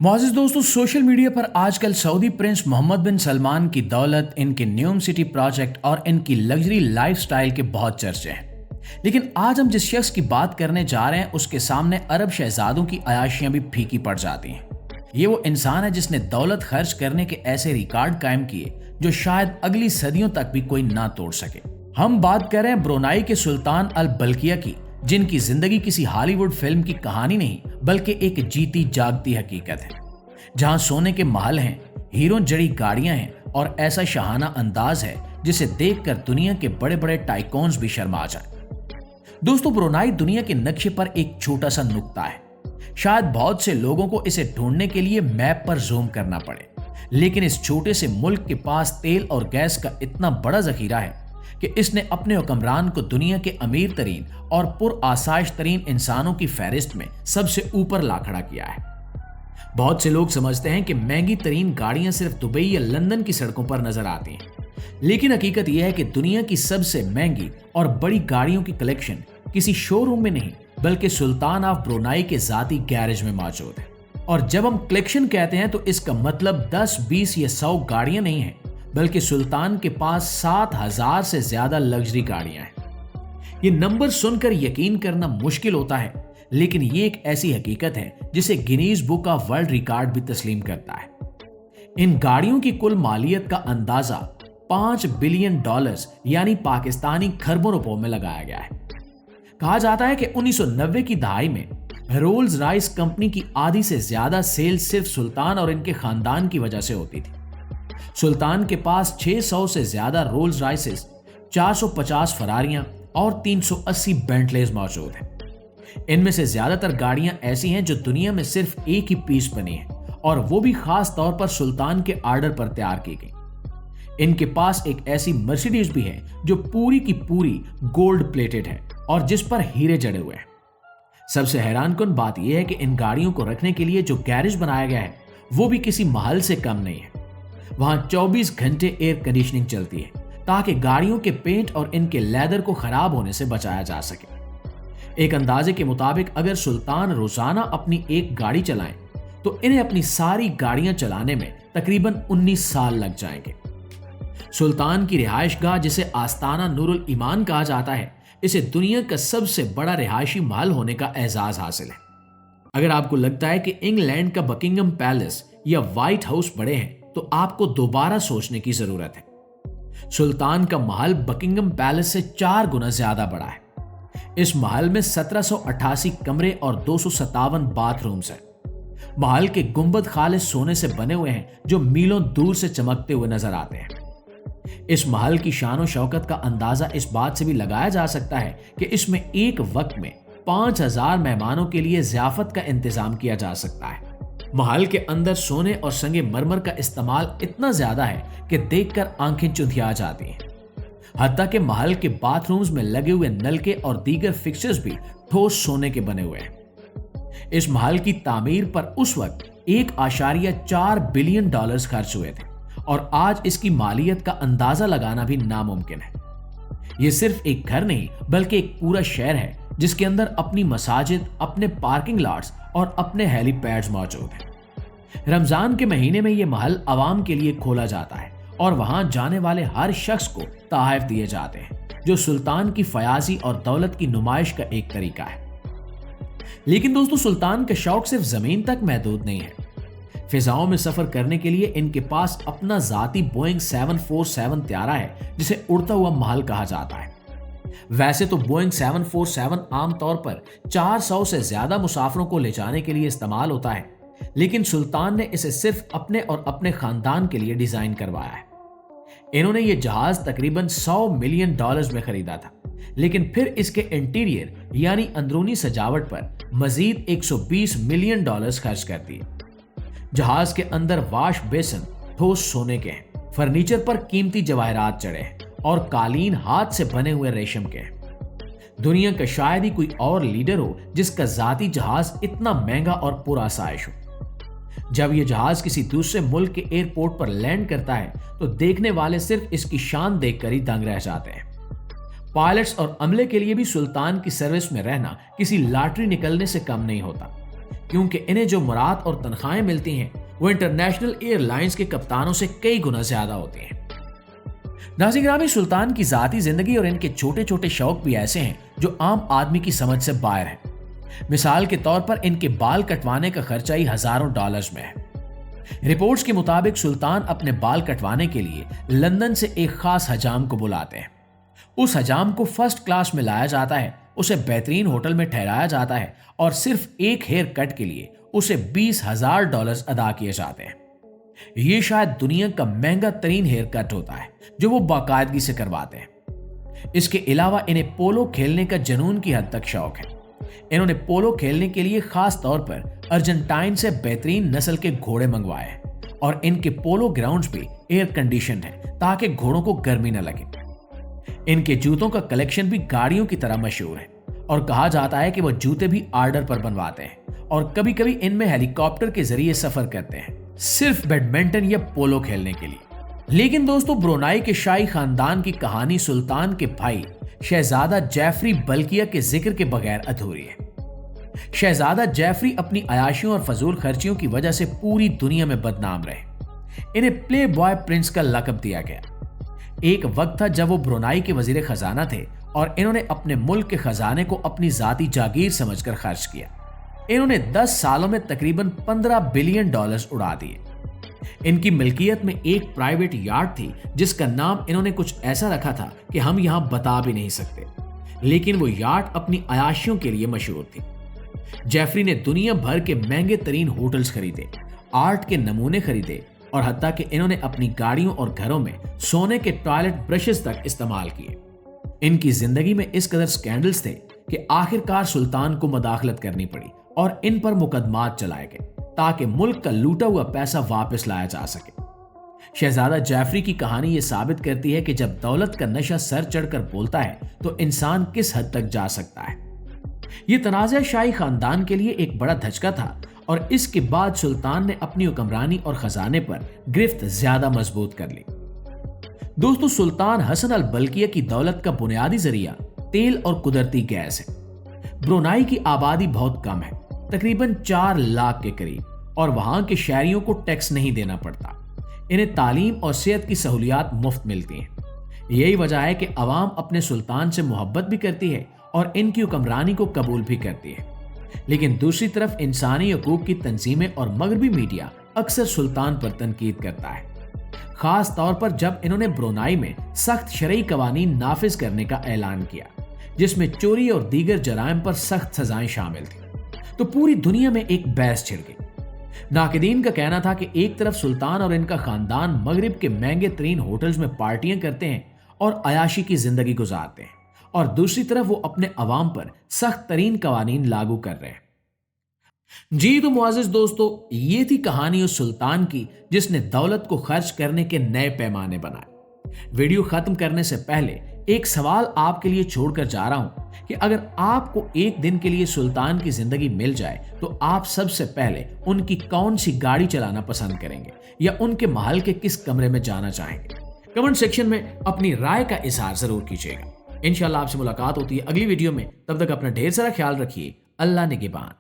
मोअज़्ज़िज़ दोस्तों, social media पर आजकल सऊदी प्रिंस मोहम्मद बिन सलमान की दौलत, इनके न्यूम सिटी प्रोजेक्ट और इनकी लग्जरी लाइफस्टाइल के बहुत चर्चे हैं। लेकिन आज हम जिस शख्स की बात करने जा रहे हैं उसके सामने अरब शहजादों की अयाशियां भी फीकी पड़ जाती हैं। ये वो इंसान है जिसने दौलत खर्च करने के ऐसे रिकॉर्ड कायम किए जो शायद अगली सदियों तक भी कोई ना तोड़ सके। हम बात कर रहे हैं ब्रुनाई के सुल्तान अल बल्किया की, जिनकी जिंदगी किसी हॉलीवुड फिल्म की कहानी नहीं बल्कि एक जीती जागती हकीकत है, जहां सोने के महल हैं, हीरो जड़ी गाड़ियां हैं और ऐसा शाहाना अंदाज है जिसे देखकर दुनिया के बड़े बड़े टाइकॉन्स भी शर्मा जाए। दोस्तों, ब्रुनाई दुनिया के नक्शे पर एक छोटा सा नुक्ता है। शायद बहुत से लोगों को इसे ढूंढने के लिए मैप पर जूम करना पड़े, लेकिन इस छोटे से मुल्क के पास तेल और गैस का इतना बड़ा जखीरा है कि इसने अपने हुक्मरान को दुनिया के अमीर तरीन और पुरआसाइश तरीन इंसानों की फहरिस्त में सबसे ऊपर ला खड़ा किया है। बहुत से लोग समझते हैं कि महंगी तरीन गाड़ियां सिर्फ दुबई या लंदन की सड़कों पर नजर आती हैं, लेकिन हकीकत यह है कि दुनिया की सबसे महंगी और बड़ी गाड़ियों की कलेक्शन किसी शोरूम में नहीं बल्कि सुल्तान ऑफ ब्रुनाई के जाती गैरेज में मौजूद है। और जब हम कलेक्शन कहते हैं तो इसका मतलब 10, 20 या 100 गाड़ियां नहीं है, बल्कि सुल्तान के पास 7,000 से ज्यादा लग्जरी गाड़ियां हैं। ये नंबर सुनकर यकीन करना मुश्किल होता है, लेकिन ये एक ऐसी हकीकत है जिसे Guinness book of world record भी तस्लीम करता है। इन गाड़ियों की कुल मालियत का अंदाजा $5 बिलियन यानी पाकिस्तानी खरबों रुपयों में लगाया गया है। कहा जाता है कि 1990 की दहाई में रोल्स रॉयस कंपनी की आधी से ज्यादा सेल्स सिर्फ सुल्तान और इनके खानदान की वजह से होती थी। सुल्तान के पास 600 से ज्यादा रोल्स रॉयसेस, 450 फरारियां और 380 बेंटलेज मौजूद हैं। इनमें से ज्यादातर गाड़ियां ऐसी हैं जो दुनिया में सिर्फ एक ही पीस बनी है, और वो भी खास तौर पर सुल्तान के आर्डर पर तैयार की गई। इनके पास एक ऐसी मर्सिडीज भी है जो पूरी की पूरी गोल्ड प्लेटेड है और जिस पर हीरे जड़े हुए हैं। सबसे हैरानकुन बात यह है कि इन गाड़ियों को रखने के लिए जो गैरेज बनाया गया है वो भी किसी महल से कम नहीं है। वहां 24 घंटे एयर कंडीशनिंग चलती है ताकि गाड़ियों के पेंट और इनके लेदर को खराब होने से बचाया जा सके। एक अंदाजे के मुताबिक अगर सुल्तान रोजाना अपनी एक गाड़ी चलाएं तो इन्हें अपनी सारी गाड़ियां चलाने में तकरीबन 19 साल लग जाएंगे। सुल्तान की रिहायशगाह, जिसे आस्ताना नूरुल ईमान कहा जाता है, इसे दुनिया का सबसे बड़ा रिहायशी महल होने का एजाज हासिल है। अगर आपको लगता है कि इंग्लैंड का बकिंगम पैलेस या व्हाइट हाउस बड़े हैं तो आपको दोबारा सोचने की जरूरत है। सुल्तान का महल बकिंगम पैलेस से 4 गुना ज्यादा बड़ा है। इस महल में 1788 कमरे और 257 बाथरूम्स हैं। महल के गुंबद खालिस सोने से बने हुए हैं जो मीलों दूर से चमकते हुए नजर आते हैं। इस महल की शान शौकत का अंदाजा इस बात से भी लगाया जा सकता है कि इसमें एक वक्त में 5,000 मेहमानों के लिए ज़ियाफत का इंतजाम किया जा सकता है। महल के अंदर सोने और संगे मरमर का इस्तेमाल इतना ज्यादा है कि देखकर आंखें चुंधिया जाती हैं। हत्ता के महल के बाथरूम्स में लगे हुए नलके और दीगर फिक्सचर्स भी ठोस सोने के बने हुए हैं। इस महल की तामीर पर उस वक्त $1.4 बिलियन खर्च हुए थे और आज इसकी मालियत का अंदाजा लगाना भी नामुमकिन है। यह सिर्फ एक घर नहीं बल्कि एक पूरा शहर है जिसके अंदर अपनी मसाजिद, अपने पार्किंग लॉट्स और अपने हेलीपैड्स मौजूद हैं। रमजान के महीने में यह महल आवाम के लिए खोला जाता है और वहां जाने वाले हर शख्स को तोहफे दिए जाते हैं, जो सुल्तान की फयाजी और दौलत की नुमाइश का एक तरीका है। लेकिन दोस्तों, सुल्तान का शौक सिर्फ जमीन तक महदूद नहीं है। फिजाओं में सफर करने के लिए इनके पास अपना जाती बोइंग 747 त्यारा है जिसे उड़ता हुआ महल कहा जाता है। वैसे तो बोइंग 747 आमतौर पर 400 से ज्यादा मुसाफिरों को ले जाने के लिए इस्तेमाल होता है, लेकिन सुल्तान ने इसे सिर्फ अपने और अपने खानदान के लिए डिजाइन करवाया है। इन्होंने ये जहाज तकरीबन $100 मिलियन में खरीदा था, लेकिन फिर इसके इंटीरियर यानी अंदरूनी सजावट पर मजीद $120 मिलियन खर्च कर दिए। जहाज के अंदर वाश बेसन ठोस सोने के हैं, फर्नीचर पर कीमती जवाहरात चढ़े हैं और कालीन हाथ से बने हुए रेशम के हैं। दुनिया का शायद ही कोई और लीडर हो जिसका जाती जहाज इतना महंगा और पुरआसाइश हो। जब यह जहाज किसी दूसरे मुल्क के एयरपोर्ट पर लैंड करता है तो देखने वाले सिर्फ इसकी शान देखकर ही दंग रह जाते हैं। पायलट्स और अमले के लिए भी सुल्तान की सर्विस में रहना किसी लॉटरी निकलने से कम नहीं होता। क्योंकि इन्हें जो मुराद और तनख्वाहें मिलती हैं वो इंटरनेशनल एयरलाइंस के कप्तानों से कई गुना ज्यादा होती हैं। नाज़रीन ग्रामी, सुल्तान की जाती जिंदगी और इनके छोटे छोटे शौक भी ऐसे हैं जो आम आदमी की समझ से बाहर हैं। मिसाल के तौर पर इनके बाल कटवाने का खर्चा ही हजारों डॉलर्स में है। रिपोर्ट्स के मुताबिक सुल्तान अपने बाल कटवाने के लिए लंदन से एक खास हजाम को बुलाते हैं। उस हजाम को फर्स्ट क्लास में लाया जाता है, उसे बेहतरीन होटल में ठहराया जाता है और सिर्फ एक हेयर कट के लिए उसे $20,000 अदा किए जाते हैं। ये शायद दुनिया का महंगा तरीन हेयर कट होता है जो वो बाकायदगी से करवाते हैं। इसके अलावा इन्हें पोलो खेलने का जुनून की हद तक शौक है। इन्होंने पोलो खेलने के लिए खास तौर पर अर्जेंटाइन से बेहतरीन नस्ल के घोड़े मंगवाए हैं और इनके पोलो ग्राउंड्स भी एयर कंडीशनड है ताकि घोड़ों को गर्मी न लगे। इनके जूतों का कलेक्शन भी गाड़ियों की तरह मशहूर है और कहा जाता है कि वो जूते भी आर्डर पर बनवाते हैं और कभी कभी इनमें हेलीकॉप्टर के जरिए सफर करते हैं, सिर्फ बैडमिंटन या पोलो खेलने के लिए। लेकिन दोस्तों, ब्रुनाई के शाही खानदान की कहानी सुल्तान के भाई शहजादा जेफरी बल्किया के जिक्र के बगैर अधूरी है। शहजादा जेफरी अपनी अयाशियों और फजूल खर्चियों की वजह से पूरी दुनिया में बदनाम रहे। इन्हें प्ले बॉय प्रिंस का लक़ब दिया गया। एक वक्त था जब वो ब्रुनाई के वजीर खजाना थे और इन्होंने अपने मुल्क के खजाने को अपनी जाती जागीर समझकर खर्च किया। इन्होंने 10 सालों में तकरीबन $15 बिलियन उड़ा दिए। इनकी मिल्कियत में एक प्राइवेट यार्ड थी जिसका नाम इन्होंने कुछ ऐसा रखा था कि हम यहां बता भी नहीं सकते, लेकिन वो यार्ड अपनी अयाशियों के लिए मशहूर थी। जेफरी ने दुनिया भर के महंगे तरीन होटल्स खरीदे, आर्ट के नमूने खरीदे और हत्ता कि इन्होंने अपनी गाड़ियों और घरों में सोने के टॉयलेट ब्रशेस तक इस्तेमाल किए। इनकी जिंदगी में इस कदर स्कैंडल्स थे कि आखिरकार सुल्तान को मदाखलत करनी पड़ी और इन पर मुकदमात चलाए गए ताकि मुल्क का लूटा हुआ पैसा वापस लाया जा सके। शहजादा जेफरी की कहानी ये साबित करती है कि जब दौलत का नशा सर चढ़कर बोलता है तो इंसान किस हद तक जा सकता है। ये तनाज़ा शाही खानदान के लिए एक बड़ा धचका था और इसके बाद सुल्तान ने अपनी हुक्मरानी और खजाने पर गिरफ्त ज्यादा मजबूत कर ली। दोस्तों, सुल्तान हसन अल बल्किया की दौलत का बुनियादी जरिया तेल और कुदरती गैस है। ब्रुनाई की आबादी बहुत कम है, तकरीबन 4 लाख के करीब, और वहां के शहरियों को टैक्स नहीं देना पड़ता। इन्हें तालीम और सेहत की सहूलियात मुफ्त मिलती हैं। यही वजह है कि अवाम अपने सुल्तान से मोहब्बत भी करती है और इनकी हुक्मरानी को कबूल भी करती है। लेकिन दूसरी तरफ इंसानी हकूक की तंजीमें और मगरबी मीडिया अक्सर सुल्तान पर तनकीद करता है, खास तौर पर जब इन्होंने ब्रुनाई में सख्त शरई कवानीन नाफिज करने का ऐलान किया जिसमें चोरी और दीगर जराइम पर सख्त सजाएं शामिल थी। तो पूरी दुनिया में एक बहस छिड़ गई। नाकिदीन का कहना था कि एक तरफ सुल्तान और इनका खानदान मगरिब के महंगे तरीन होटल्स में पार्टियां करते हैं और अयाशी की जिंदगी गुजारते हैं, और दूसरी तरफ वो अपने अवाम पर सख्त तरीन कवानीन लागू कर रहे हैं। जी तो मुआज़िज़ दोस्तों, ये थी कहानी उस सुल्तान की जिसने दौलत को खर्च करने के नए पैमाने बनाए। वीडियो खत्म करने से पहले एक सवाल आपके लिए छोड़कर जा रहा हूं कि अगर आपको एक दिन के लिए सुल्तान की जिंदगी मिल जाए तो आप सबसे पहले उनकी कौन सी गाड़ी चलाना पसंद करेंगे या उनके महल के किस कमरे में जाना चाहेंगे? कमेंट सेक्शन में अपनी राय का इजहार जरूर कीजिएगा। इंशाल्लाह आपसे मुलाकात होती है अगली वीडियो में। तब तक अपना ढेर सारा ख्याल रखिए। अल्लाह निगहबान।